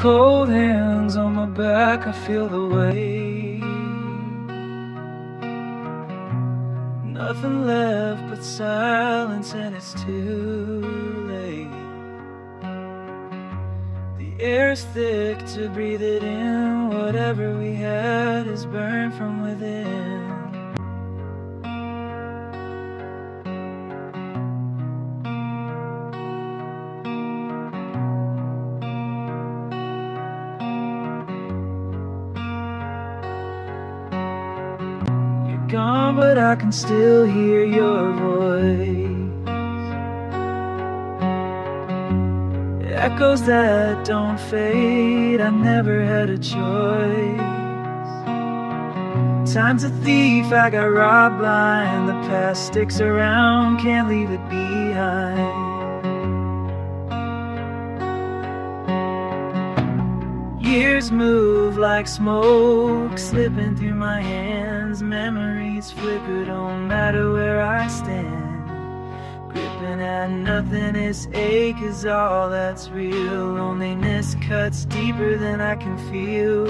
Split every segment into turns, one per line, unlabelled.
Cold hands on my back, I feel the weight. Nothing left but silence, and it's too late. The air's thick to breathe it in. Whatever we had is burned from within. Gone, but I can still hear your voice. Echoes that don't fade. I never had a choice. Time's a thief, I got robbed blind. The past sticks around, can't leave it behind. Years move like smoke, slipping through my hands. Memories flicker, don't matter where I stand. Gripping at nothing, this ache is all that's real. Loneliness cuts deeper than I can feel.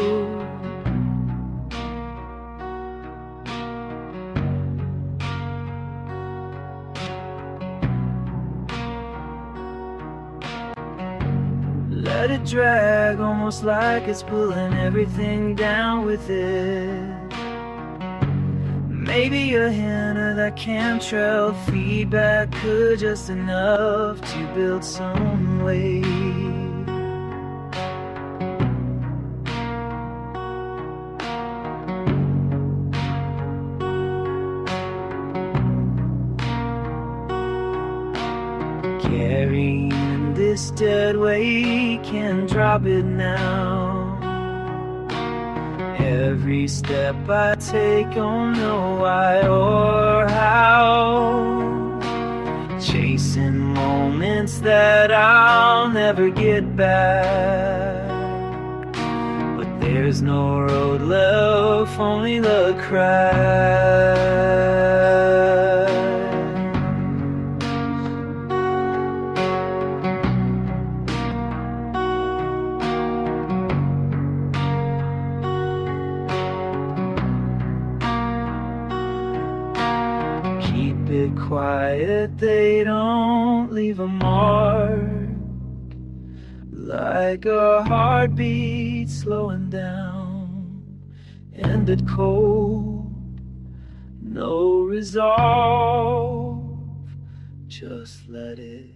Let it drag, almost like it's pulling everything down with it. Maybe a hint of that chemtrail feedback could just enough to build some weight. Carrying this dead weight, can't drop it now. Every step I take, don't know why or how. Chasing moments that I'll never get back. But there's no road left, only the crack. Keep it quiet, they don't leave a mark. Like a heartbeat slowing down, ended cold, no resolve, just let it